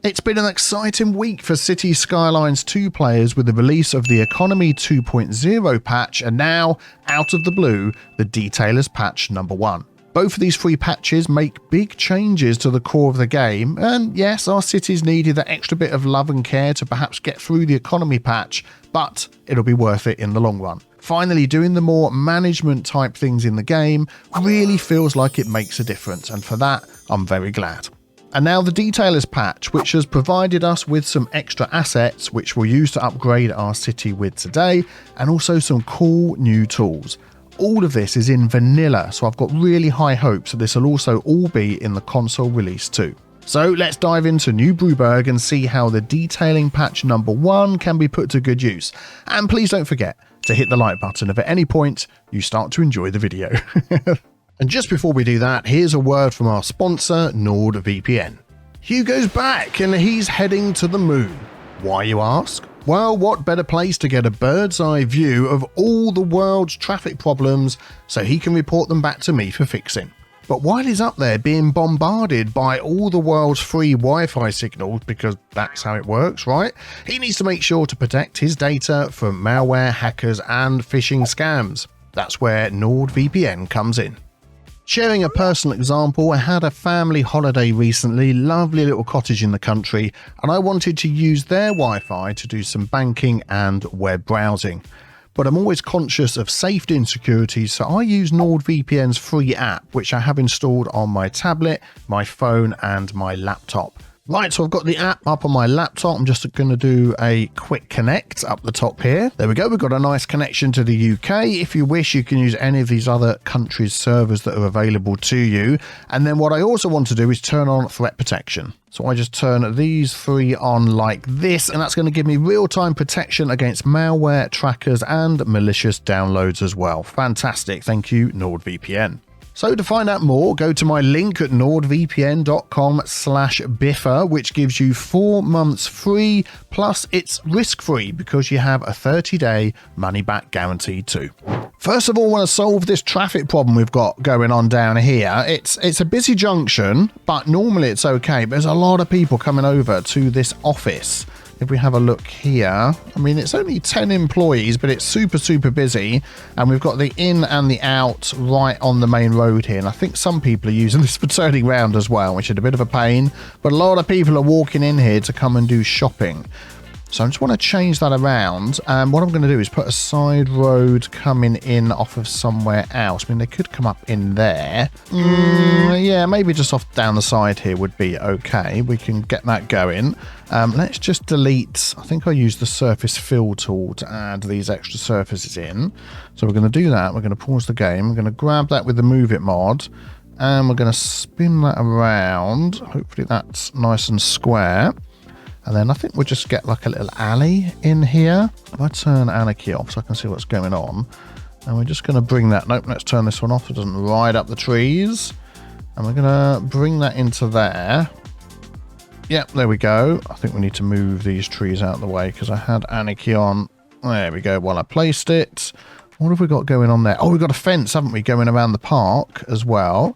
It's been an exciting week for City Skylines 2 players with the release of the Economy 2.0 patch and now, out of the blue, the Detailers patch number 1. Both of these free patches make big changes to the core of the game, and yes, our cities needed that extra bit of love and care to perhaps get through the Economy patch, but it'll be worth it in the long run. Finally, doing the more management type things in the game really feels like it makes a difference, and for that, I'm very glad. And now the Detailers patch, which has provided us with some extra assets which we'll use to upgrade our city with today, and also some cool new tools. All of this is in vanilla, so I've got really high hopes that this will also all be in the console release too. So let's dive into New Brewburgh and see how the detailing patch number 1 can be put to good use. And please don't forget to hit the like button if at any point you start to enjoy the video. And just before we do that, here's a word from our sponsor, NordVPN. Hugo's back and he's heading to the moon. Why, you ask? Well, what better place to get a bird's eye view of all the world's traffic problems so he can report them back to me for fixing. But while he's up there being bombarded by all the world's free Wi-Fi signals, because that's how it works, right? He needs to make sure to protect his data from malware, hackers and phishing scams. That's where NordVPN comes in. Sharing a personal example, I had a family holiday recently, lovely little cottage in the country, and I wanted to use their Wi-Fi to do some banking and web browsing. But I'm always conscious of safety and security, so I use NordVPN's free app, which I have installed on my tablet, my phone and my laptop. Right, so I've got the app up on my laptop. I'm just going to do a quick connect up the top here. There we go. We've got a nice connection to the UK. If you wish, you can use any of these other countries' servers that are available to you. And then what I also want to do is turn on threat protection. So I just turn these 3 on like this, and that's going to give me real-time protection against malware, trackers, and malicious downloads as well. Fantastic. Thank you, NordVPN. So to find out more, go to my link at nordvpn.com/Biffa, which gives you 4 months free, plus it's risk-free because you have a 30-day money-back guarantee too. First of all, I want to solve this traffic problem we've got going on down here. It's a busy junction, but normally it's okay. But there's a lot of people coming over to this office. If we have a look here, I mean, it's only 10 employees, but it's super, super busy. And we've got the in and the out right on the main road here. And I think some people are using this for turning around as well, which is a bit of a pain. But a lot of people are walking in here to come and do shopping. So I just want to change that around. And what I'm going to do is put a side road coming in off of somewhere else. I mean, they could come up in there. Yeah, maybe just off down the side here would be okay. We can get that going. Let's just delete. I think I used the surface fill tool to add these extra surfaces in. So we're going to do that. We're going to pause the game. We're going to grab that with the Move It mod. And we're going to spin that around. Hopefully that's nice and square. And then I think we'll just get like a little alley in here. If I turn anarchy off so I can see what's going on. And we're just going to bring that. Nope, let's turn this one off so it doesn't ride up the trees. And we're going to bring that into there. Yep, there we go. I think we need to move these trees out of the way because I had anarchy on. There we go, while I placed it. What have we got going on there? Oh, we've got a fence, haven't we, going around the park as well.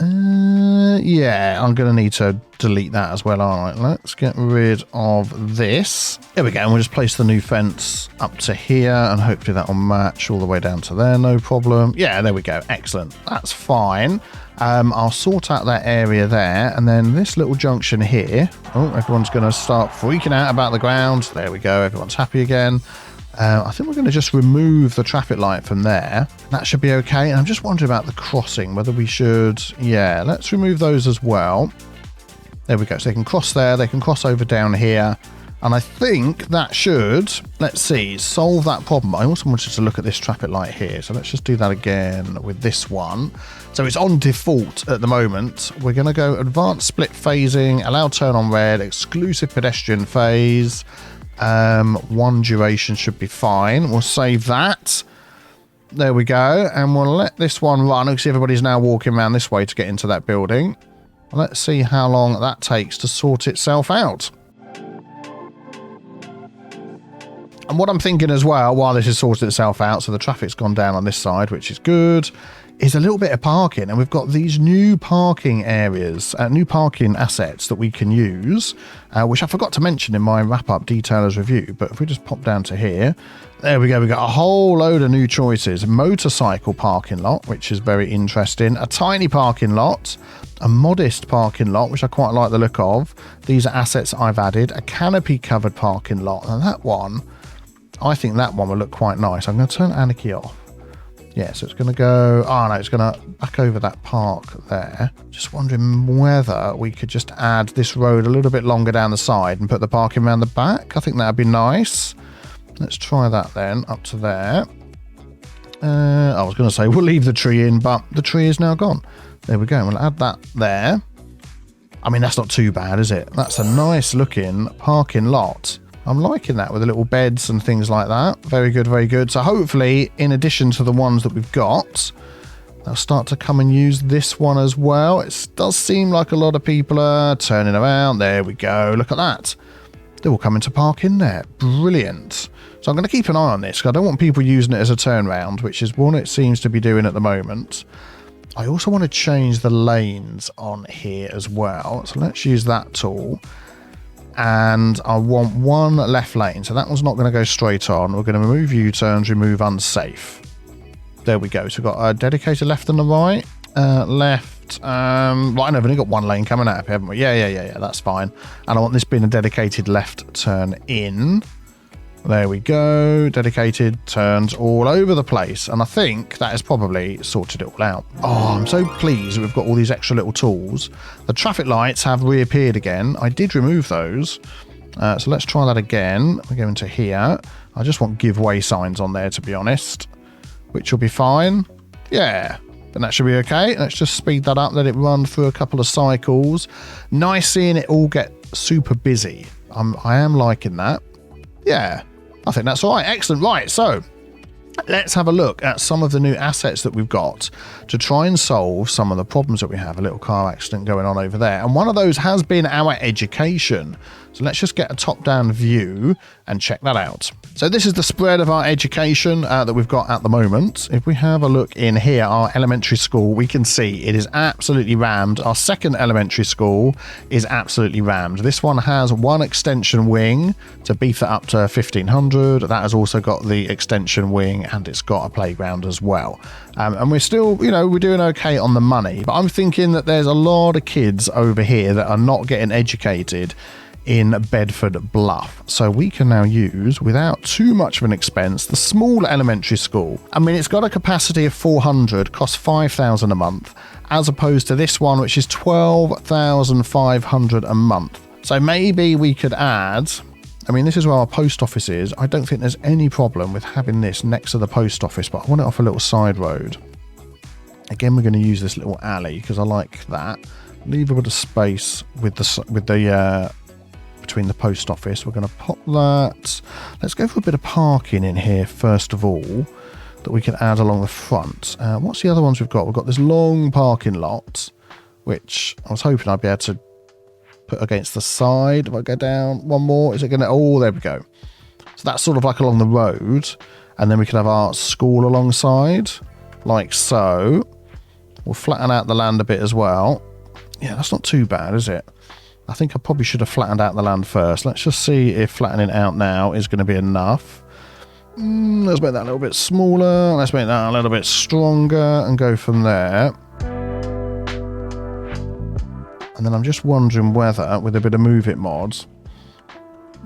Yeah, I'm going to need to delete that as well. All right, let's get rid of this. There we go. And we'll just place the new fence up to here and hopefully that will match all the way down to there. No problem. Yeah, there we go. Excellent. That's fine. I'll sort out that area there. And then this little junction here. Oh, everyone's going to start freaking out about the ground. There we go. Everyone's happy again. I think we're going to just remove the traffic light from there. That should be okay. And I'm just wondering about the crossing, whether we should... Yeah, let's remove those as well. There we go. So they can cross there. They can cross over down here. And I think that should, let's see, solve that problem. I also wanted to look at this traffic light here. So let's just do that again with this one. So it's on default at the moment. We're going to go advanced split phasing, allow turn on red, exclusive pedestrian phase. 1 duration should be fine. We'll save that. There we go. And we'll let this one run because everybody's now walking around this way to get into that building. Let's see how long that takes to sort itself out. And what I'm thinking as well, while this has sorted itself out, so the traffic's gone down on this side, which is good, is a little bit of parking, and we've got these new parking areas, new parking assets that we can use, which I forgot to mention in my wrap-up detailers review. But if we just pop down to here, there we go. We got a whole load of new choices. Motorcycle parking lot, which is very interesting. A tiny parking lot, a modest parking lot, which I quite like the look of. These are assets I've added. A canopy-covered parking lot, and that one, I think that one will look quite nice. I'm going to turn Anarchy off. Yeah, so it's going to go... Oh, no, it's going to back over that park there. Just wondering whether we could just add this road a little bit longer down the side and put the parking around the back. I think that would be nice. Let's try that then, up to there. I was going to say we'll leave the tree in, but the tree is now gone. There we go. We'll add that there. I mean, that's not too bad, is it? That's a nice looking parking lot. I'm liking that with the little beds and things like that. Very good, very good. So hopefully, in addition to the ones that we've got, they'll start to come and use this one as well. It does seem like a lot of people are turning around. There we go. Look at that. They're all coming to park in there. Brilliant. So I'm going to keep an eye on this because I don't want people using it as a turnaround, which is what it seems to be doing at the moment. I also want to change the lanes on here as well. So let's use that tool. And I want one left lane. So that one's not going to go straight on. We're going to remove U-turns, remove unsafe. There we go. So we've got a dedicated left and the right. Left. Right, I've only got one lane coming out of here, haven't we? Yeah, that's fine. And I want this being a dedicated left turn in. There we go. Dedicated turns all over the place. And I think that has probably sorted it all out. Oh, I'm so pleased that we've got all these extra little tools. The traffic lights have reappeared again. I did remove those. So let's try that again. We go into here. I just want give way signs on there, to be honest, which will be fine. Yeah, then that should be okay. Let's just speed that up, let it run through a couple of cycles. Nice seeing it all get super busy. I am liking that. Yeah, I think that's all right. Excellent. Right, so let's have a look at some of the new assets that we've got to try and solve some of the problems that we have. A little car accident going on over there. And one of those has been our education. So let's just get a top-down view and check that out. So this is the spread of our education that we've got at the moment. If we have a look in here, our elementary school, we can see it is absolutely rammed. Our second elementary school is absolutely rammed. This one has one extension wing to beef it up to 1500. That has also got the extension wing and it's got a playground as well. And we're still, we're doing okay on the money. But I'm thinking that there's a lot of kids over here that are not getting educated in Bedford Bluff. So we can now use, without too much of an expense, the small elementary school. I mean, it's got a capacity of 400, costs 5,000 a month, as opposed to this one, which is 12,500 a month. So maybe we could add, I mean, this is where our post office is. I don't think there's any problem with having this next to the post office, but I want it off a little side road. Again, we're going to use this little alley because I like that. Leave a bit of space with the between the post office. We're going to pop that. Let's go for a bit of parking in here first of all that we can add along the front. What's the other ones we've got? We've got this long parking lot, which I was hoping I'd be able to put against the side. If I go down one more, is it going to... Oh, there we go. So that's sort of like along the road, and then we can have our school alongside, like so. We'll flatten out the land a bit as well. Yeah, that's not too bad, is it? I think I probably should have flattened out the land first. Let's just see if flattening it out now is going to be enough. Let's make that a little bit smaller. Let's make that a little bit stronger and go from there. And then I'm just wondering whether, with a bit of Move It mods,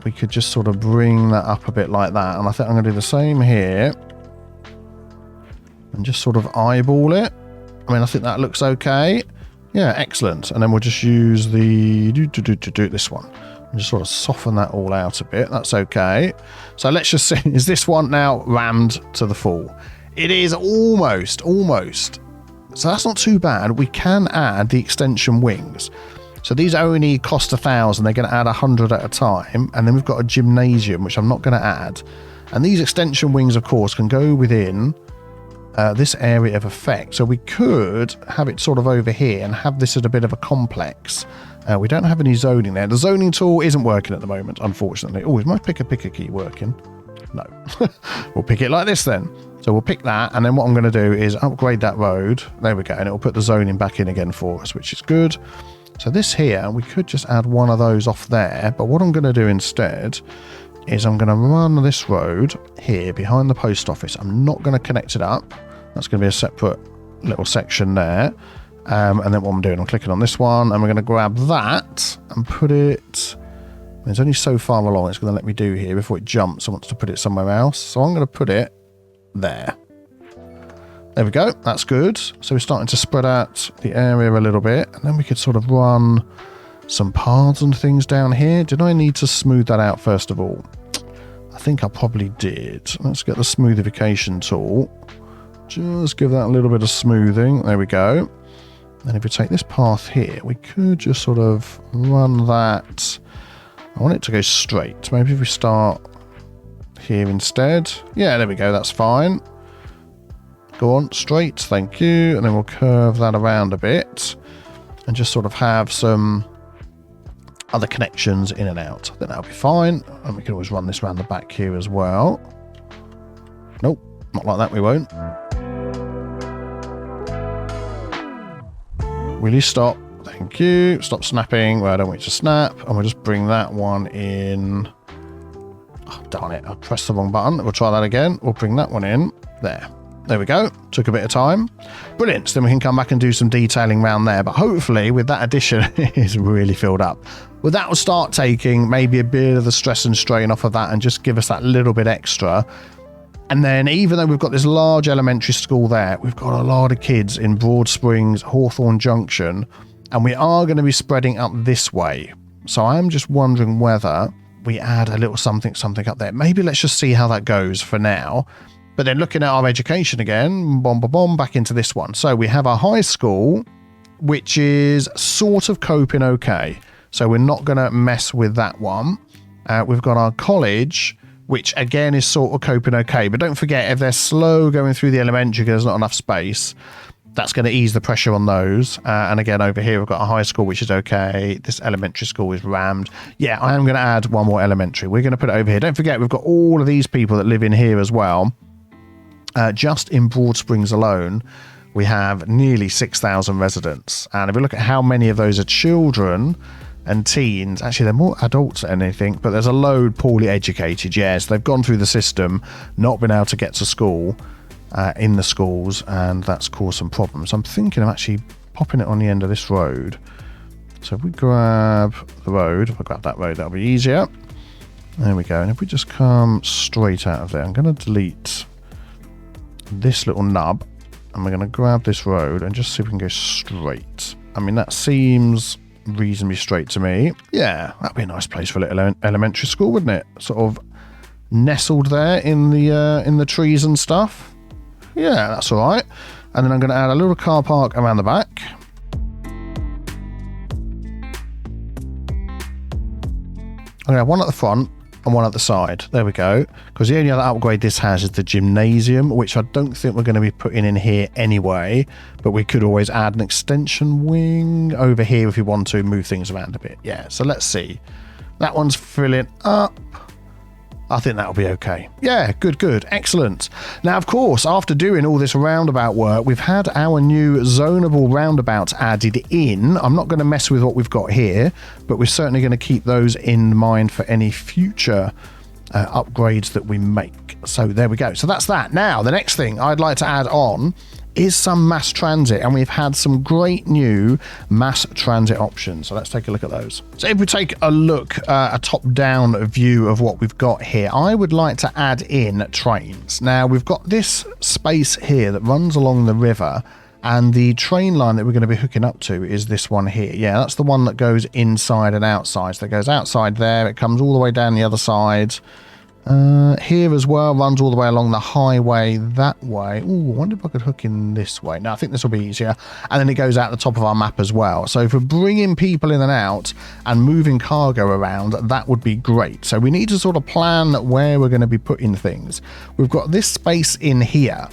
we could just sort of bring that up a bit like that. And I think I'm going to do the same here. And just sort of eyeball it. I mean, I think that looks okay. Yeah, excellent. And then we'll just use the this one and just sort of soften that all out a bit. That's okay. So let's just see, is this one now rammed to the full? It is almost. So that's not too bad. We can add the extension wings. So these only cost 1,000. They're going to add 100 at a time. And then we've got a gymnasium, which I'm not going to add. And these extension wings, of course, can go within this area of effect. So we could have it sort of over here and have this at a bit of a complex. We don't have any zoning there. The zoning tool isn't working at the moment, unfortunately. Oh, is my picker key working? No. We'll pick it like this then. So we'll pick that, and then what I'm going to do is upgrade that road. There we go, and it'll put the zoning back in again for us, which is good. So this here, we could just add one of those off there, but what I'm going to do instead is I'm going to run this road here behind the post office. I'm not going to connect it up. That's going to be a separate little section there. And then what I'm doing, I'm clicking on this one, and we're going to grab that and put it... There's only so far along it's going to let me do here before it jumps. I want to put it somewhere else. So I'm going to put it there. There we go. That's good. So we're starting to spread out the area a little bit, and then we could sort of run some paths and things down here. Did I need to smooth that out first of all? I think I probably did. Let's get the smoothification tool. Just give that a little bit of smoothing. There we go. And if we take this path here, we could just sort of run that. I want it to go straight. Maybe if we start here instead. Yeah, there we go. That's fine. Go on, straight. Thank you. And then we'll curve that around a bit and just sort of have some other connections in and out. I think that'll be fine. And we can always run this around the back here as well. Nope, not like that. We won't. Will you stop? Thank you. Stop snapping where I don't want you to snap. And we'll just bring that one in. Oh, darn it. I pressed the wrong button. We'll try that again. We'll bring that one in. There. There we go. Took a bit of time. Brilliant. So then we can come back and do some detailing around there. But hopefully with that addition, it's really filled up. Well, that will start taking maybe a bit of the stress and strain off of that and just give us that little bit extra. And then even though we've got this large elementary school there, we've got a lot of kids in Broad Springs, Hawthorne Junction, and we are going to be spreading up this way. So I'm just wondering whether we add a little something up there. Maybe let's just see how that goes for now. But then looking at our education again, back into this one. So we have our high school, which is sort of coping okay. So we're not going to mess with that one. We've got our college, which again is sort of coping okay. But don't forget, if they're slow going through the elementary because there's not enough space, that's going to ease the pressure on those. And again, over here, we've got a high school, which is okay. This elementary school is rammed. Yeah, I am going to add one more elementary. We're going to put it over here. Don't forget, we've got all of these people that live in here as well. Just in Broad Springs alone, we have nearly 6,000 residents. And if we look at how many of those are children and teens, actually they're more adults than anything, but there's a load poorly educated. Yes, they've gone through the system, not been able to get to school in the schools, and that's caused some problems. I'm thinking of actually popping it on the end of this road. So if we grab the road, if I grab that road, that'll be easier. There we go. And if we just come straight out of there, I'm going to delete this little nub, and we're going to grab this road and just see if we can go straight. I mean, that seems reasonably straight to me. Yeah, that'd be a nice place for a little elementary school, wouldn't it? Sort of nestled there in the trees and stuff. Yeah, that's all right. And then I'm going to add a little car park around the back. I'm going to have one at the front and one at the side. There we go. Because the only other upgrade this has is the gymnasium, which I don't think we're going to be putting in here anyway. But we could always add an extension wing over here if we want to move things around a bit. Yeah, so let's see. That one's filling up. I think that'll be okay. Yeah, good, excellent. Now, of course, after doing all this roundabout work, we've had our new zonable roundabouts added in. I'm not going to mess with what we've got here, but we're certainly going to keep those in mind for any future upgrades that we make. So there we go. So that's that. Now, the next thing I'd like to add on is some mass transit, and we've had some great new mass transit options. So let's take a look at those. So if we take a look, a top-down view of what we've got here, I would like to add in trains. Now, we've got this space here that runs along the river, and the train line that we're going to be hooking up to is this one here. Yeah, that's the one that goes inside and outside. So it goes outside there, it comes all the way down the other side. Here as well, runs all the way along the highway that way. Ooh, I wonder if I could hook in this way. No, I think this will be easier. And then it goes out the top of our map as well. So if we're bringing people in and out and moving cargo around, that would be great. So we need to sort of plan where we're going to be putting things. We've got this space in here,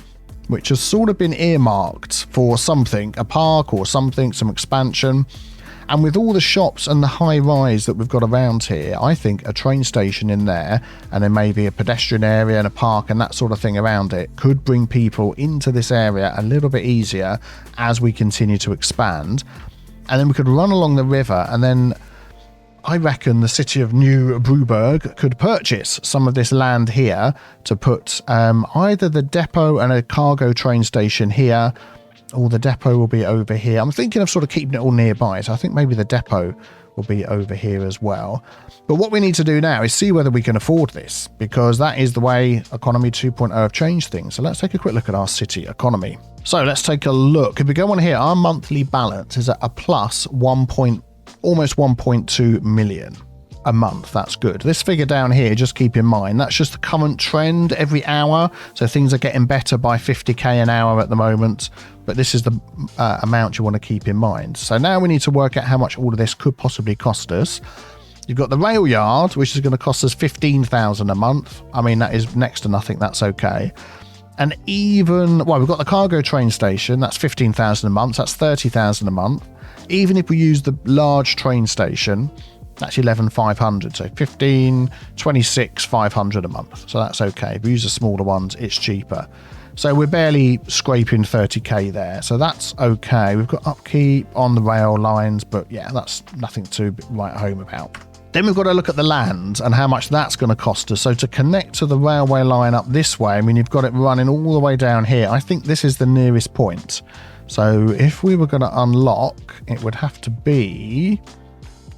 which has sort of been earmarked for something, a park or something, some expansion. And with all the shops and the high rise that we've got around here, I think a train station in there and then maybe a pedestrian area and a park and that sort of thing around it could bring people into this area a little bit easier as we continue to expand. And then we could run along the river, and then I reckon the city of New Brewburgh could purchase some of this land here to put either the depot and a cargo train station here, or the depot will be over here. I'm thinking of sort of keeping it all nearby, so I think maybe the depot will be over here as well. But what we need to do now is see whether we can afford this, because that is the way Economy 2.0 have changed things. So let's take a quick look at our city economy. So let's take a look. If we go on here, our monthly balance is at a plus almost 1.2 million a month. That's good. This figure down here, just keep in mind, that's just the current trend every hour. So things are getting better by 50k an hour at the moment, but this is the amount you want to keep in mind. So now we need to work out how much all of this could possibly cost us. You've got the rail yard, which is going to cost us 15,000 a month. I mean, that is next to nothing. That's okay. And even, well, we've got the cargo train station. That's 15,000 a month. That's 30,000 a month. Even if we use the large train station, that's 11,500. So 15, 26,500 a month. So that's okay. If we use the smaller ones, it's cheaper. So we're barely scraping 30k there. So that's okay. We've got upkeep on the rail lines, but yeah, that's nothing to write home about. Then we've got to look at the land and how much that's going to cost us. So to connect to the railway line up this way, I mean, you've got it running all the way down here. I think this is the nearest point. So if we were going to unlock, it would have to be,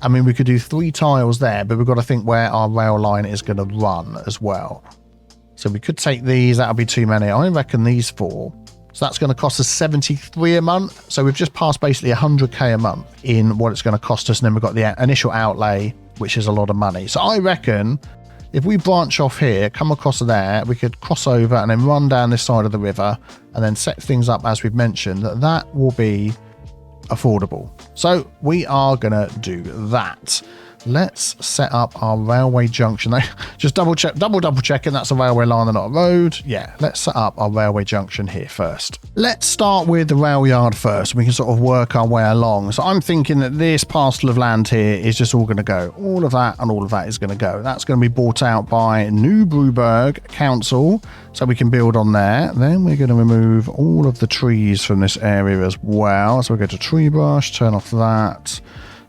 I mean, we could do 3 tiles there, but we've got to think where our rail line is going to run as well. So we could take these, that'll be too many. I reckon these 4. So that's going to cost us 73 a month. So we've just passed basically 100k a month in what it's going to cost us. And then we've got the initial outlay, which is a lot of money. So I reckon if we branch off here, come across there, we could cross over and then run down this side of the river and then set things up as we've mentioned. That will be affordable. So we are going to do that. Let's set up our railway junction. Just double checking that's a railway line and not a road. Yeah, let's set up our railway junction here first. Let's start with the rail yard first. We can sort of work our way along. So I'm thinking that this parcel of land here is just all going to go. All of that and all of that is going to go. That's going to be bought out by New Brewburgh Council, so we can build on there. Then we're going to remove all of the trees from this area as well. So we go to tree brush, turn off that.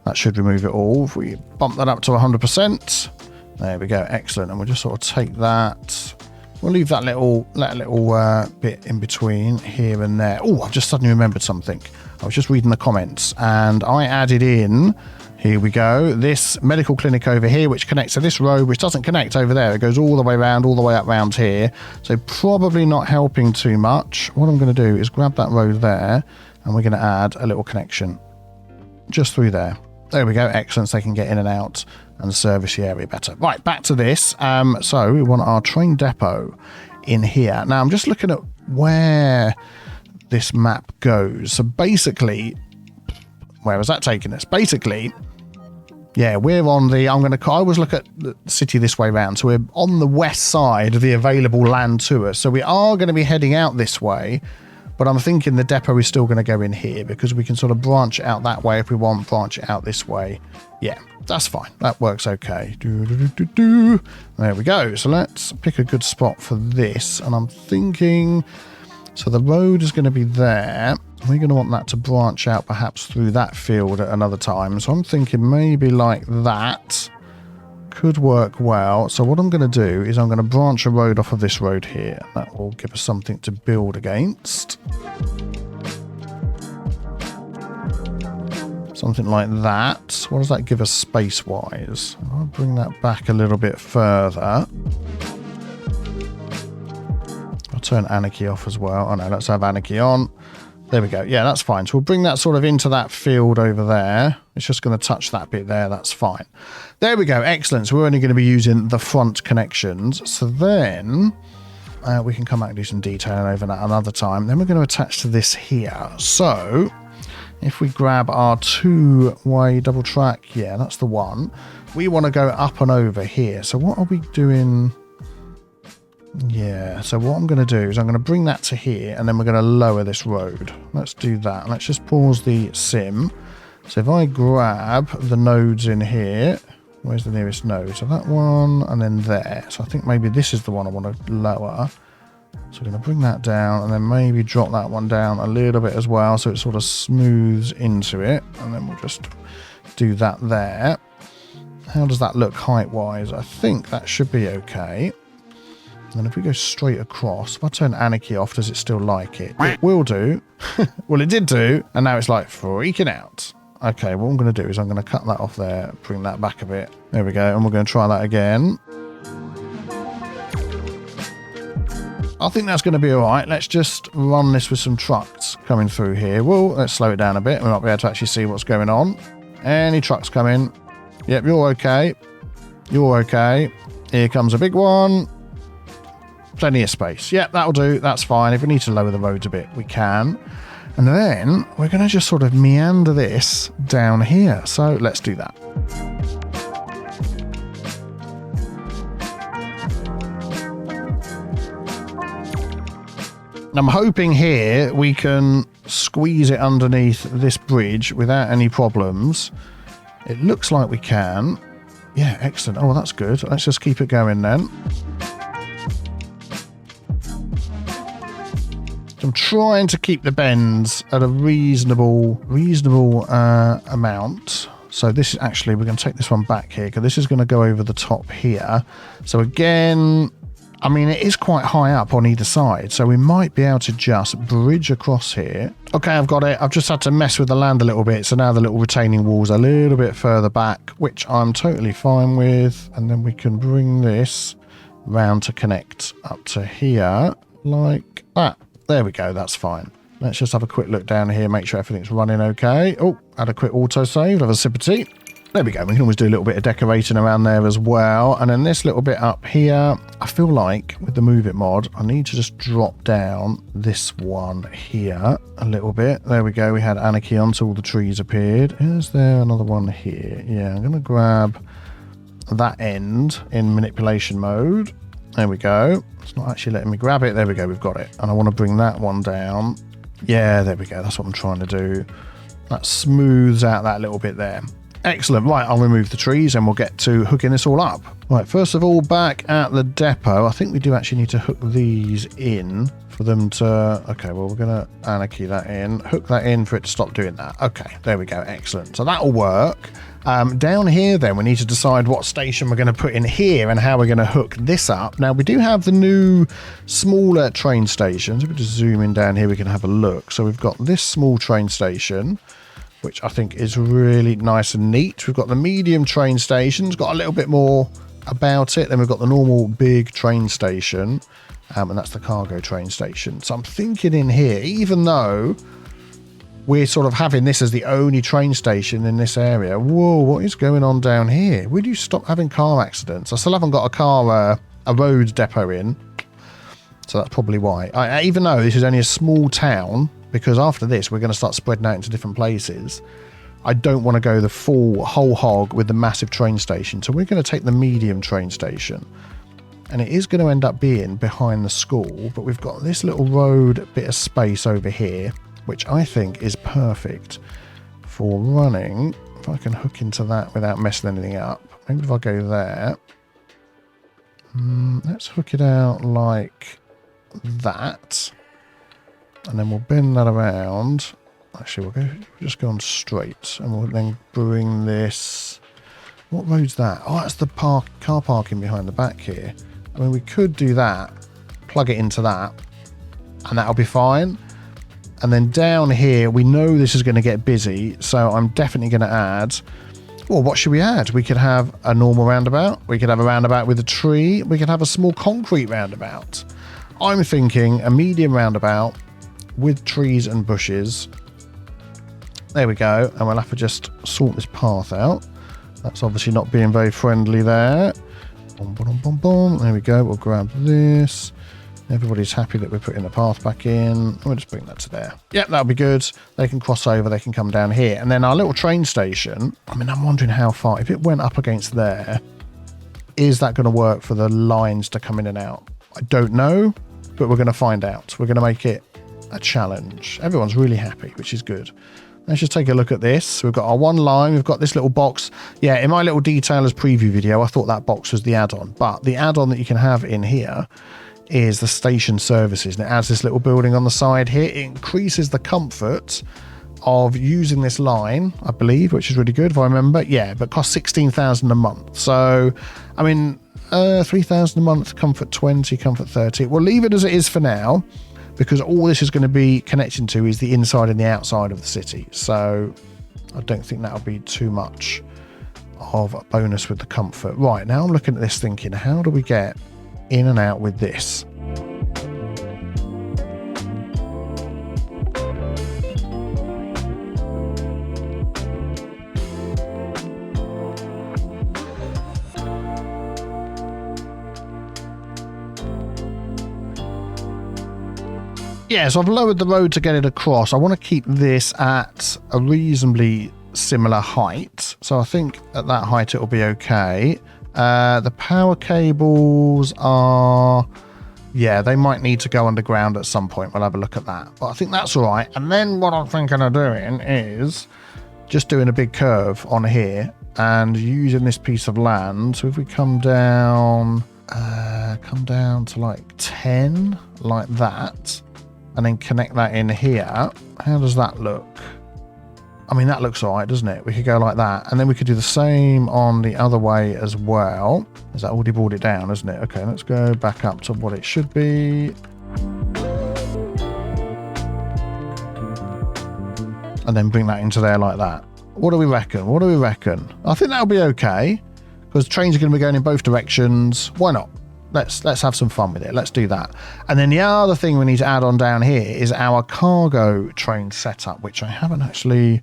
That should remove it all. If we bump that up to 100%, there we go, excellent. And we'll just sort of take that. We'll leave that little bit in between here and there. Oh, I've just suddenly remembered something. I was just reading the comments and I added in, here we go, this medical clinic over here, which connects to this road, which doesn't connect over there. It goes all the way around, all the way up round here. So probably not helping too much. What I'm going to do is grab that road there and we're going to add a little connection just through there. There we go, excellent, so they can get in and out and service the area better. Right, back to this. So we want our train depot in here. Now I'm just looking at where this map goes. So basically, where is that taking us? Basically, yeah, we're on the, I always look at the city this way round. So we're on the west side of the available land to us. So we are going to be heading out this way. But I'm thinking the depot is still going to go in here because we can sort of branch it out that way if we want, branch it out this way. Yeah, that's fine. That works okay. There we go. So let's pick a good spot for this. And I'm thinking, so the road is going to be there. We're going to want that to branch out perhaps through that field at another time. So I'm thinking maybe like that could work well. So what I'm going to do is I'm going to branch a road off of this road here. That will give us something to build against. Something like that. What does that give us space-wise? I'll bring that back a little bit further. I'll turn anarchy off as well. Oh no, let's have anarchy on. There we go. Yeah, that's fine. So we'll bring that sort of into that field over there. It's just going to touch that bit there. That's fine. There we go. Excellent. So we're only going to be using the front connections. So then we can come back and do some detailing over that another time. Then we're going to attach to this here. So if we grab our 2-way double track, yeah, that's the one. We want to go up and over here. So what are we doing? Yeah, so what I'm going to do is I'm going to bring that to here and then we're going to lower this road. Let's do that. Let's just pause the sim So if I grab the nodes in here, where's the nearest node? So that one and then there. So I think maybe this is the one I want to lower. So we're going to bring that down and then maybe drop that one down a little bit as well, so it sort of smooths into it. And then we'll just do that there. How does that look height-wise? I think that should be okay. And then if we go straight across, if I turn Anarchy off, does it still like it? It will do. Well, it did do, and now it's like freaking out. Okay, what I'm going to do is I'm going to cut that off there, bring that back a bit. There we go, and we're going to try that again. I think that's going to be all right. Let's just run this with some trucks coming through here. Well, let's slow it down a bit. We might be able to actually see what's going on. Any trucks coming? Yep, you're okay. You're okay. Here comes a big one. Plenty of space. Yep, that'll do. That's fine. If we need to lower the roads a bit, we can. And then we're going to just sort of meander this down here. So let's do that. I'm hoping here we can squeeze it underneath this bridge without any problems. It looks like we can. Yeah, excellent. Oh, that's good. Let's just keep it going then. I'm trying to keep the bends at a reasonable amount. So this is actually, we're going to take this one back here because this is going to go over the top here. So again, I mean, it is quite high up on either side, so we might be able to just bridge across here. Okay, I've got it. I've just had to mess with the land a little bit, so now the little retaining wall's a little bit further back, which I'm totally fine with. And then we can bring this round to connect up to here like that. There we go, that's fine. Let's just have a quick look down here, make sure everything's running okay. Oh, had a quick autosave, have a sip of tea. There we go, we can always do a little bit of decorating around there as well. And then this little bit up here, I feel like with the Move It mod, I need to just drop down this one here a little bit. There we go, we had Anarchy on, so all the trees appeared. Is there another one here? Yeah, I'm going to grab that end in manipulation mode. There we go. It's not actually letting me grab it. There we go, we've got it. And I want to bring that one down. Yeah, there we go. That's what I'm trying to do. That smooths out that little bit there. Excellent. Right, I'll remove the trees and we'll get to hooking this all up. Right, first of all, back at the depot, I think we do actually need to hook these in for them to... Okay, well, we're going to Anarchy that in. Hook that in for it to stop doing that. Okay, there we go. Excellent. So that'll work. Down here, then, we need to decide what station we're going to put in here and how we're going to hook this up. Now, we do have the new smaller train stations. If we just zoom in down here, we can have a look. So we've got this small train station, which I think is really nice and neat. We've got the medium train stations, got a little bit more about it. Then we've got the normal big train station, and that's the cargo train station. So I'm thinking in here, even though we're sort of having this as the only train station in this area. Whoa, what is going on down here? Would you stop having car accidents? I still haven't got a road depot in, so that's probably why. Even though this is only a small town, because after this we're going to start spreading out into different places, I don't want to go the whole hog with the massive train station. So we're going to take the medium train station. And it is going to end up being behind the school, but we've got this little road bit of space over here, which I think is perfect for running. If I can hook into that without messing anything up. Maybe if I go there. Let's hook it out like that. And then we'll bend that around. Actually, we'll just go on straight. And we'll then bring this... What road's that? Oh, that's the car parking behind the back here. I mean, we could do that. Plug it into that. And that'll be fine. And then down here, we know this is going to get busy, so I'm definitely going to add... Well, what should we add? We could have a normal roundabout. We could have a roundabout with a tree. We could have a small concrete roundabout. I'm thinking a medium roundabout with trees and bushes. There we go. And we'll have to just sort this path out. That's obviously not being very friendly there. Boom, boom, boom, boom. There we go. We'll grab this. Everybody's happy that we're putting the path back in. We'll just bring that to there. Yep, that'll be good. They can cross over. They can come down here. And then our little train station, I mean, I'm wondering how far. If it went up against there, is that going to work for the lines to come in and out? I don't know, but we're going to find out. We're going to make it a challenge. Everyone's really happy, which is good. let's just take a look at this. We've got our one line, we've got this little box. Yeah, in my little detailers preview video, I thought that box was the add-on, but the add-on that you can have in here is the station services, and it adds this little building on the side here. It increases the comfort of using this line, I believe, which is really good if I remember. Yeah, but costs 16,000 a month. So, I mean, 3,000 a month, comfort 20, comfort 30. We'll leave it as it is for now, because all this is going to be connecting to is the inside and the outside of the city. So I don't think that'll be too much of a bonus with the comfort. Right, now I'm looking at this thinking, how do we get in and out with this? Yeah, so I've lowered the road to get it across. I want to keep this at a reasonably similar height. So I think at that height it'll be okay. The power cables are... yeah, they might need to go underground at some point. We'll have a look at that. But I think that's all right. And then what I'm thinking of doing is just doing a big curve on here and using this piece of land. So if we come down to like 10, like that, and then connect that in here. How does that look? I mean, that looks all right, doesn't it? We could go like that, and then we could do the same on the other way as well. Is that already brought it down, isn't it? Okay, let's go back up to what it should be. And then bring that into there like that. What do we reckon? What do we reckon? I think that'll be okay, because trains are going to be going in both directions. Why not? Let's have some fun with it. Let's do that. And then the other thing we need to add on down here is our cargo train setup, which I haven't actually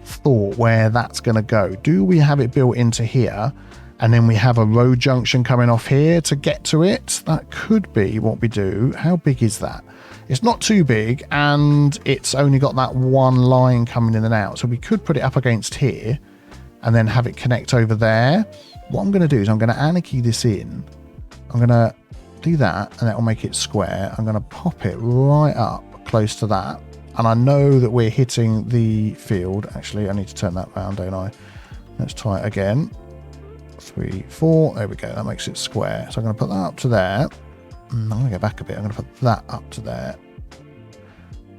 thought where that's going to go. Do we have it built into here, and then we have a road junction coming off here to get to it? That could be what we do. How big is that? It's not too big, and it's only got that one line coming in and out. So we could put it up against here and then have it connect over there. What I'm going to do is I'm going to anarchy this in. I'm going to do that, and that will make it square. I'm going to pop it right up close to that. And I know that we're hitting the field. Actually, I need to turn that round, don't I? Let's try it again. 3, 4. There we go. That makes it square. So I'm going to put that up to there. I'm going to go back a bit. I'm going to put that up to there.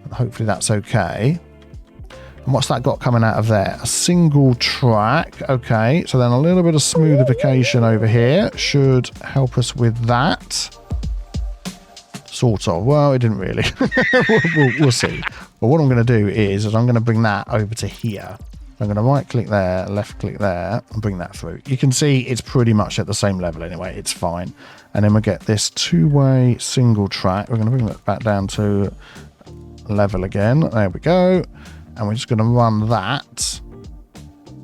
And hopefully that's okay. And what's that got coming out of there? A single track. Okay, so then a little bit of smoothification over here should help us with that. Sort of. Well, it didn't really. we'll see. But what I'm going to do is I'm going to bring that over to here. I'm going to right click there, left click there, and bring that through. You can see it's pretty much at the same level anyway. It's fine. And then we'll get this two-way single track. We're going to bring that back down to level again. There we go. And we're just going to run that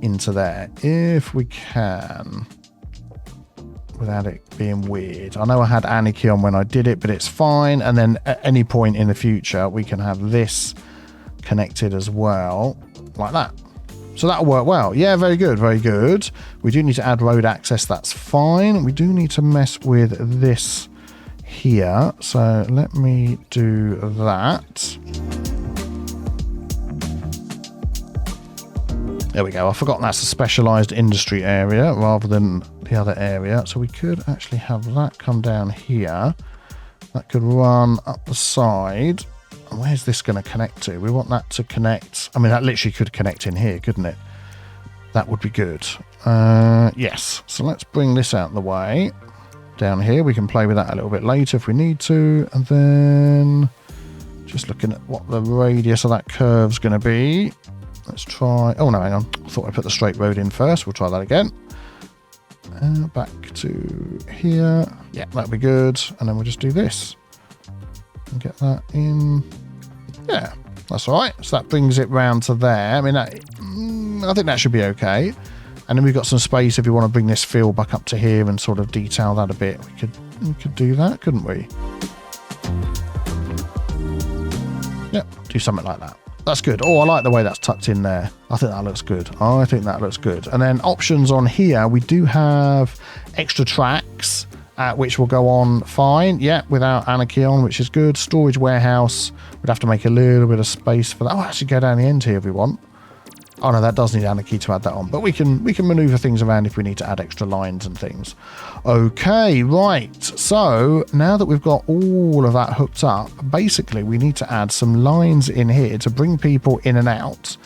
into there if we can, without it being weird. I know I had anarchy on when I did it, but it's fine. And then at any point in the future, we can have this connected as well, like that. So that'll work well. Yeah, very good, very good. We do need to add road access. That's fine. We do need to mess with this here. So let me do that. There we go. I forgot that's a specialised industry area rather than the other area. So we could actually have that come down here. That could run up the side. And where's this going to connect to? We want that to connect. I mean, that literally could connect in here, couldn't it? That would be good. Yes. So let's bring this out of the way. Down here, we can play with that a little bit later if we need to. And then just looking at what the radius of that curve's going to be. Let's try... oh, no, hang on. I thought I put the straight road in first. We'll try that again. Back to here. Yeah, that'll be good. And then we'll just do this. And get that in. Yeah, that's all right. So that brings it round to there. I mean, I think that should be okay. And then we've got some space if you want to bring this field back up to here and sort of detail that a bit. We could do that, couldn't we? Yeah, do something like that. That's good. Oh, I like the way that's tucked in there. I think that looks good. I think that looks good. And then options on here, we do have extra tracks, which will go on fine. Yeah, without anarchy on, which is good. Storage warehouse. We'd have to make a little bit of space for that. Oh, actually go down the end here if we want. Oh no, that does need Anarchy to add that on, but we can maneuver things around if we need to add extra lines and things. Okay, right. So now that we've got all of that hooked up, basically we need to add some lines in here to bring people in and out.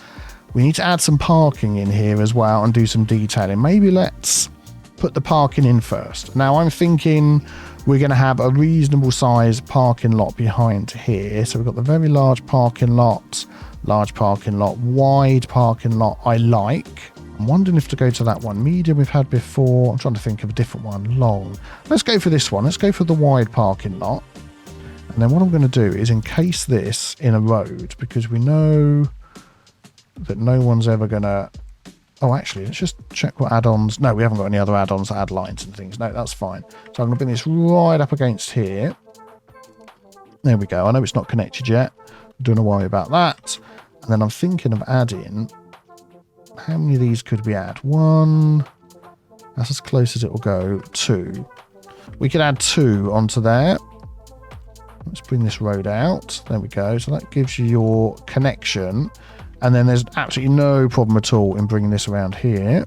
We need to add some parking in here as well and do some detailing. Maybe let's put the parking in first. Now I'm thinking we're going to have a reasonable size parking lot behind here. So we've got the very large parking lot, wide parking lot I like. I'm wondering if to go to that one. Medium we've had before. I'm trying to think of a different one. Long. Let's go for this one. Let's go for the wide parking lot. And then what I'm going to do is encase this in a road, because we know that no one's ever going to... Oh, actually, let's just check what add-ons... No, we haven't got any other add-ons that add lines and things. No, that's fine. So I'm going to bring this right up against here. There we go. I know it's not connected yet. Don't worry about that. And then I'm thinking of adding... How many of these could we add? One. That's as close as it will go. Two. We could add two onto there. Let's bring this road out. There we go. So that gives you your connection. And then there's absolutely no problem at all in bringing this around here. There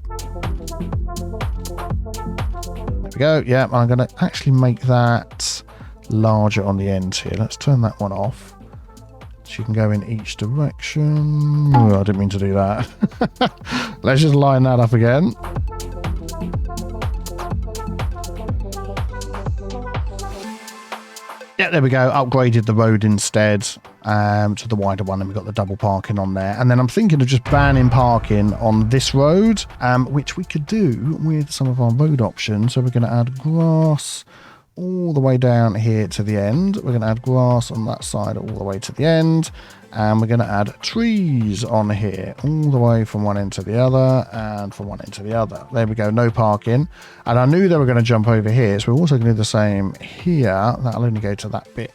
we go. Yeah, I'm going to actually make that larger on the end here. Let's turn that one off. So you can go in each direction. Oh, I didn't mean to do that. Let's just line that up again. Yeah, there we go. Upgraded the road instead to the wider one, and we've got the double parking on there. And then I'm thinking of just banning parking on this road, which we could do with some of our road options. So we're going to add grass all the way down here to the end. We're going to add grass on that side all the way to the end. And we're going to add trees on here all the way from one end to the other and from one end to the other. There we go, no parking. And I knew they were going to jump over here, so we're also going to do the same here. That'll only go to that bit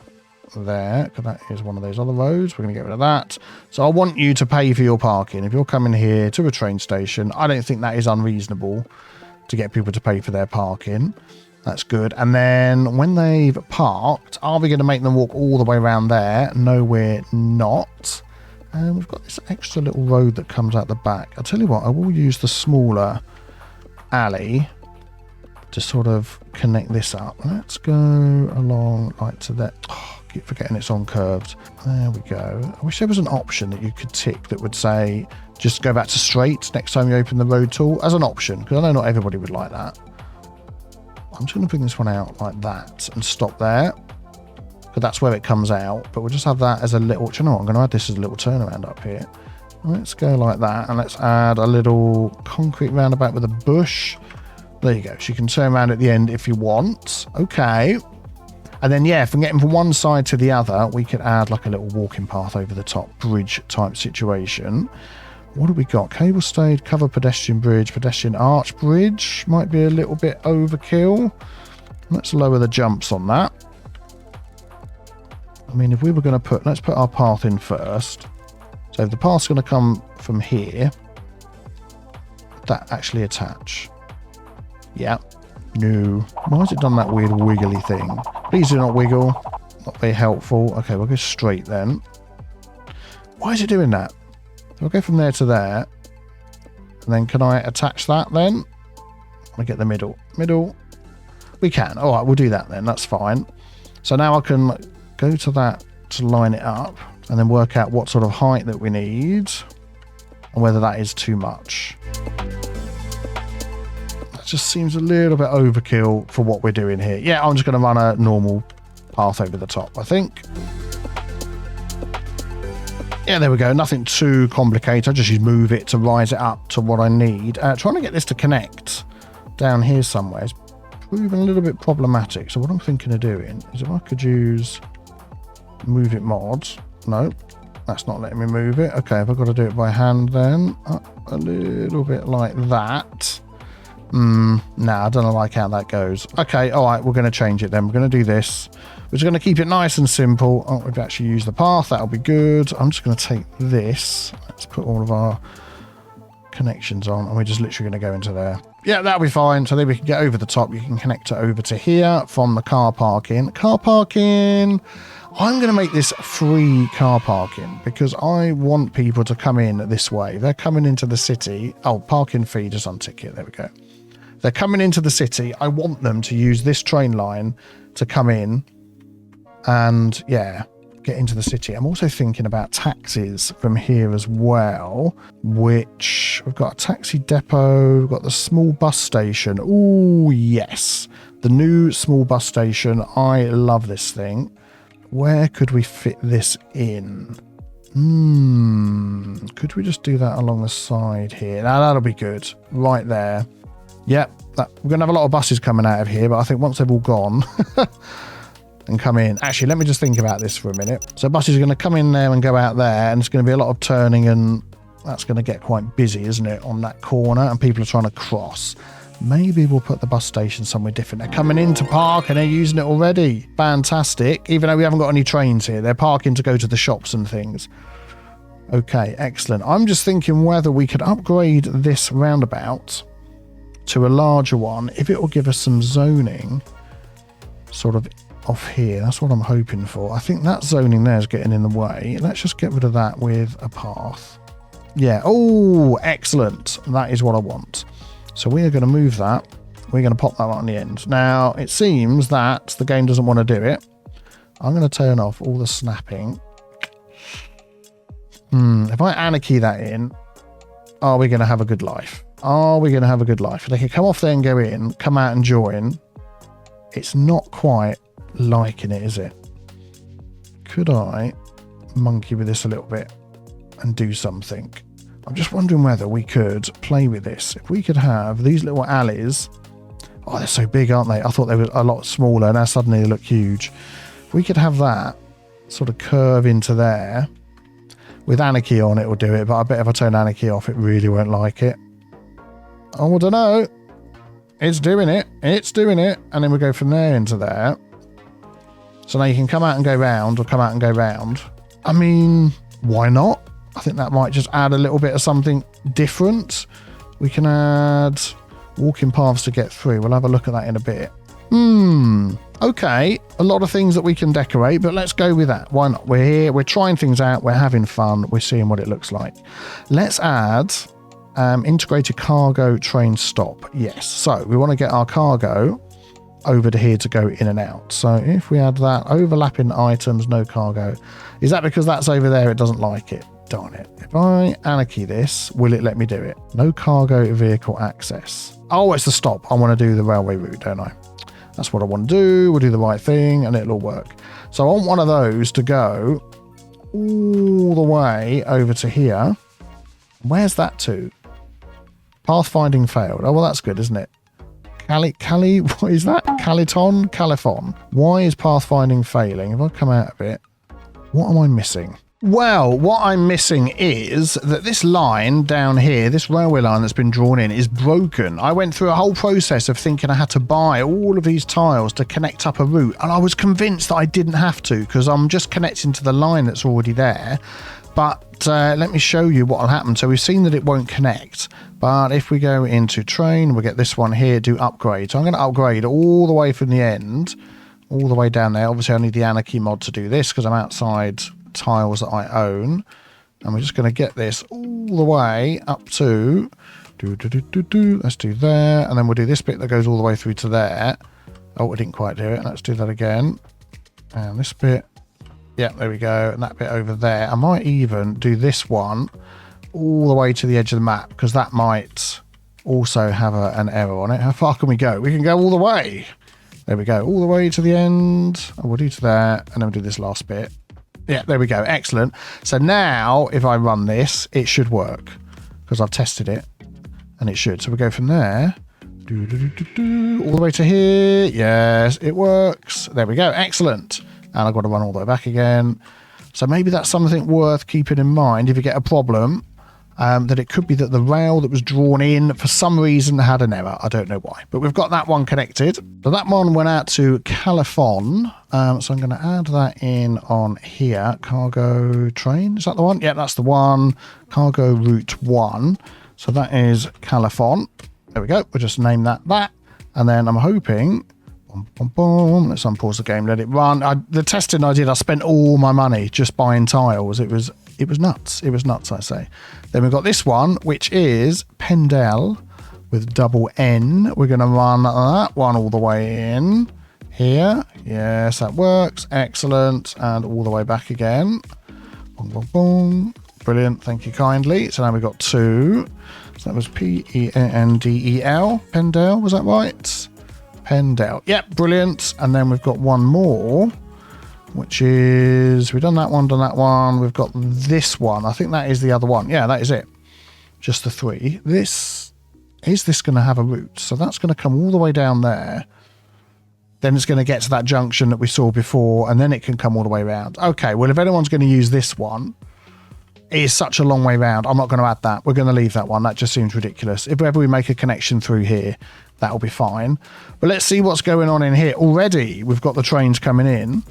there, because that is one of those other roads. We're going to get rid of that. So I want you to pay for your parking. If you're coming here to a train station, I don't think that is unreasonable to get people to pay for their parking. That's good. And then when they've parked, are we going to make them walk all the way around there? No, we're not. And we've got this extra little road that comes out the back. I'll tell you what, I will use the smaller alley to sort of connect this up. Let's go along like to that. Oh, I keep forgetting it's on curved. There we go. I wish there was an option that you could tick that would say, just go back to straight next time you open the road tool, as an option, because I know not everybody would like that. I'm just going to bring this one out like that and stop there, because that's where it comes out. But we'll just have that as a little... Do you know what? I'm going to add this as a little turnaround up here. Let's go like that, and let's add a little concrete roundabout with a bush. There you go. So you can turn around at the end if you want. Okay. And then, yeah, from getting from one side to the other, we could add like a little walking path over the top, bridge type situation. What have we got? Cable stayed, cover pedestrian bridge, pedestrian arch bridge. Might be a little bit overkill. Let's lower the jumps on that. I mean, if we were going to put... Let's put our path in first. So if the path's going to come from here, would that actually attach? Yeah. No. Why has it done that weird wiggly thing? Please do not wiggle. Not very helpful. Okay, we'll go straight then. Why is it doing that? I'll go from there to there. And then can I attach that then? I get the middle. Middle. We can. All right, we'll do that then. That's fine. So now I can go to that to line it up and then work out what sort of height that we need and whether that is too much. That just seems a little bit overkill for what we're doing here. Yeah, I'm just going to run a normal path over the top, I think. Yeah, there we go. Nothing too complicated. I just move it to rise it up to what I need. Trying to get this to connect down here somewhere is proving a little bit problematic. So what I'm thinking of doing is if I could use move it mods. No, that's not letting me move it. Okay, if I've got to do it by hand then. Up a little bit like that. Nah, I don't like how that goes. Okay, all right, we're going to change it then. We're going to do this. We're just going to keep it nice and simple. Oh, we've actually used the path. That'll be good. I'm just going to take this. Let's put all of our connections on, and we're just literally going to go into there. Yeah, that'll be fine. So then we can get over the top. You can connect it over to here from the car parking. Car parking, I'm going to make this free car parking because I want people to come in this way. They're coming into the city. Oh, parking fee just on ticket. There we go. They're coming into the city. I want them to use this train line to come in and, yeah, get into the city. I'm also thinking about taxis from here as well, which we've got a taxi depot. We've got the small bus station. Oh, yes. The new small bus station. I love this thing. Where could we fit this in? Could we just do that along the side here? Now, that'll be good. Right there. Yep. We're going to have a lot of buses coming out of here, but I think once they've all gone and come in. Actually, let me just think about this for a minute. So buses are going to come in there and go out there, and it's going to be a lot of turning, and that's going to get quite busy, isn't it, on that corner, and people are trying to cross. Maybe we'll put the bus station somewhere different. They're coming in to park and they're using it already. Fantastic. Even though we haven't got any trains here, they're parking to go to the shops and things. Okay, excellent. I'm just thinking whether we could upgrade this roundabout to a larger one, if it will give us some zoning sort of off here. That's what I'm hoping for. I think that zoning there is getting in the way. Let's just get rid of that with a path. Yeah. Oh, excellent. That is what I want. So we are going to move that. We're going to pop that on the end. Now, it seems that the game doesn't want to do it. I'm going to turn off all the snapping. If I anarchy that in, are we going to have a good life? Are we going to have a good life? They can come off there and go in, come out and join. It's not quite liking it, is it? Could I monkey with this a little bit and do something? I'm just wondering whether we could play with this. If we could have these little alleys. Oh, they're so big, aren't they? I thought they were a lot smaller. Now suddenly they look huge. If we could have that sort of curve into there. With anarchy on, it will do it. But I bet if I turn anarchy off, it really won't like it. Oh, I don't know. It's doing it. It's doing it. And then we go from there into there. So now you can come out and go round or come out and go round. I mean, why not? I think that might just add a little bit of something different. We can add walking paths to get through. We'll have a look at that in a bit. Okay. A lot of things that we can decorate, but let's go with that. Why not? We're here. We're trying things out. We're having fun. We're seeing what it looks like. Let's add integrated cargo train stop. Yes. So we want to get our cargo over to here to go in and out. So if we add that, overlapping items, no cargo. Is that because that's over there? It doesn't like it. Darn it. If I anarchy this, will it let me do it? No cargo vehicle access. Oh, it's the stop. I want to do the railway route, don't I? That's what I want to do. We'll do the right thing and it'll all work. So I want one of those to go all the way over to here. Where's that to? Pathfinding failed. Oh, well, that's good, isn't it? Cali, what is that? Califon. Why is pathfinding failing? If I come out of it, what am I missing? Well, what I'm missing is that this line down here, this railway line that's been drawn in, is broken. I went through a whole process of thinking I had to buy all of these tiles to connect up a route, and I was convinced that I didn't have to because I'm just connecting to the line that's already there. But let me show you what will happen. So we've seen that it won't connect, but if we go into train, we'll get this one here, do upgrade. So I'm going to upgrade all the way from the end, all the way down there. Obviously, I need the anarchy mod to do this because I'm outside tiles that I own, and we're just going to get this all the way up to let's do there, and then we'll do this bit that goes all the way through to there. Oh, we didn't quite do it. Let's do that again, and this bit, yeah, there we go, and that bit over there. I might even do this one all the way to the edge of the map because that might also have an error on it. How far can we go? We can go all the way. There we go, all the way to the end. Oh, we'll do to there, and then we'll do this last bit. Yeah, there we go. Excellent. So now if I run this, it should work because I've tested it and it should. So we go from there all the way to here. Yes, it works. There we go. Excellent. And I've got to run all the way back again. So maybe that's something worth keeping in mind if you get a problem. That it could be that the rail that was drawn in for some reason had an error. I don't know why, but we've got that one connected. So that one went out to Califon. So I'm going to add that in on here. Cargo train, is that the one? Yeah, that's the one. Cargo route 1. So that is Califon. There we go. We'll just name that. And then I'm hoping Boom, boom, boom. Let's unpause the game, let it run. The testing I did, I spent all my money just buying tiles. It was nuts. It was nuts, I say. Then we've got this one, which is Pendel with double N. We're going to run that one all the way in here. Yes, that works. Excellent. And all the way back again. Boom, boom, boom. Brilliant. Thank you kindly. So now we've got 2. So that was Pendel. Pendel, was that right? Pendel. Yep, brilliant. And then we've got one more, which is, we've done that one. We've got this one. I think that is the other one. Yeah, that is it. Just the 3. Is this going to have a route? So that's going to come all the way down there. Then it's going to get to that junction that we saw before, and then it can come all the way around. Okay, well, if anyone's going to use this one, it is such a long way round. I'm not going to add that. We're going to leave that one. That just seems ridiculous. If ever we make a connection through here, that'll be fine. But let's see what's going on in here. Already, we've got the trains coming in.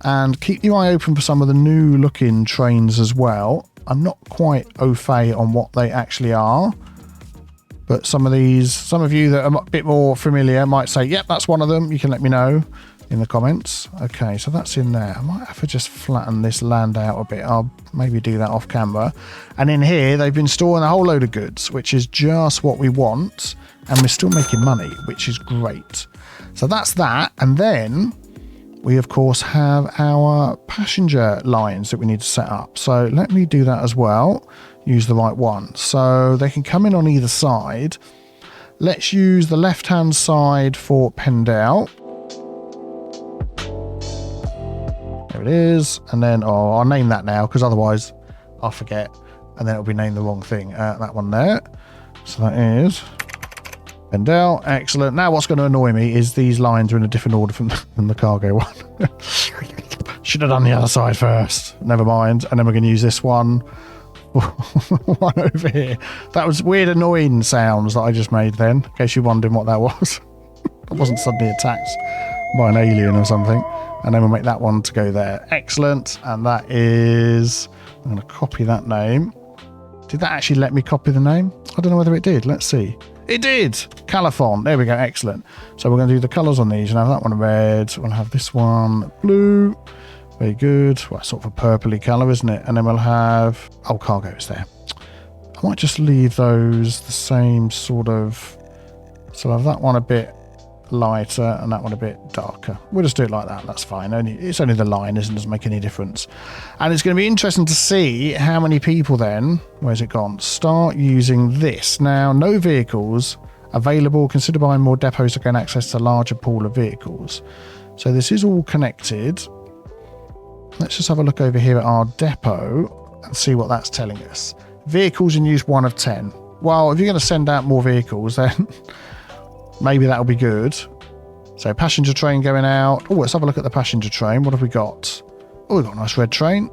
And keep your eye open for some of the new looking trains as well. I'm not quite au fait on what they actually are. But some of you that are a bit more familiar might say, yep, that's one of them. You can let me know in the comments. Okay, so that's in there. I might have to just flatten this land out a bit. I'll maybe do that off camera. And in here, they've been storing a whole load of goods, which is just what we want. And we're still making money, which is great. So that's that. And then we, of course, have our passenger lines that we need to set up. So let me do that as well. Use the right one. So they can come in on either side. Let's use the left-hand side for Pendel. There it is. And then, I'll name that now because otherwise I'll forget. And then it'll be named the wrong thing. That one there. So that is Pendel. Excellent. Now what's going to annoy me is these lines are in a different order from the cargo one. Should have done the other side first. Never mind. And then we're going to use this one. One over here. That was weird annoying sounds that I just made then, in case you're wondering what that was. I wasn't suddenly attacked by an alien or something. And then we'll make that one to go there. Excellent. And that is, I'm going to copy that name. Did that actually let me copy the name? I don't know whether it did. Let's see. It did. Californ. There we go. Excellent. So we're going to do the colours on these. And have that one red. We'll have this one blue. Very good. Well, sort of a purpley colour, isn't it? And then we'll have... Oh, cargo is there. I might just leave those the same sort of... So I'll have that one a bit lighter and that one a bit darker. We'll just do it like that. That's fine. It's only the line, isn't it? Doesn't make any difference. And it's going to be interesting to see how many people then... Where's it gone? Start using this. Now, no vehicles available. Consider buying more depots to gain access to a larger pool of vehicles. So this is all connected. Let's just have a look over here at our depot and see what that's telling us. Vehicles in use 1 of 10. Well, if you're going to send out more vehicles, then maybe that'll be good. So passenger train going out. Oh, let's have a look at the passenger train. What have we got? Oh, we've got a nice red train.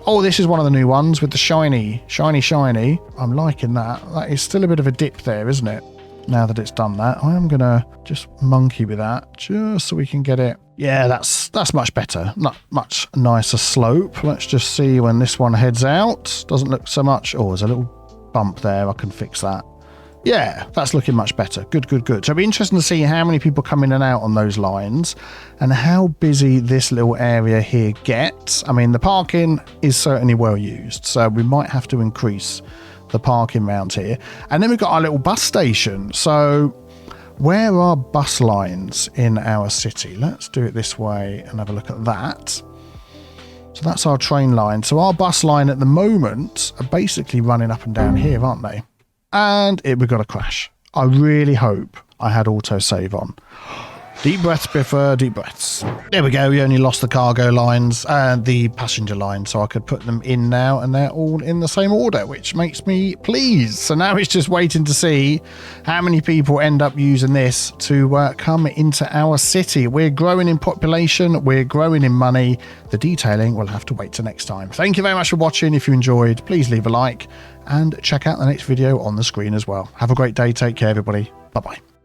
Oh, this is one of the new ones with the shiny. I'm liking that. That is still a bit of a dip there, isn't it? Now that it's done that, I am going to just monkey with that just so we can get it. Yeah, that's much better. Not much nicer slope. Let's just see when this one heads out. Doesn't look so much. Oh, there's a little bump there. I can fix that. Yeah, that's looking much better. Good. So it'll be interesting to see how many people come in and out on those lines and how busy this little area here gets. I mean, the parking is certainly well used, so we might have to increase the parking round here. And then we've got our little bus station. So where are bus lines in our city? Let's do it this way and have a look at that. So that's our train line. So our bus line at the moment are basically running up and down here, aren't they? And we've got a crash. I really hope I had autosave on. Deep breaths, Biffa, deep breaths. There we go. We only lost the cargo lines and the passenger line, so I could put them in now, and they're all in the same order, which makes me pleased. So now it's just waiting to see how many people end up using this to come into our city. We're growing in population. We're growing in money. The detailing will have to wait till next time. Thank you very much for watching. If you enjoyed, please leave a like and check out the next video on the screen as well. Have a great day. Take care, everybody. Bye-bye.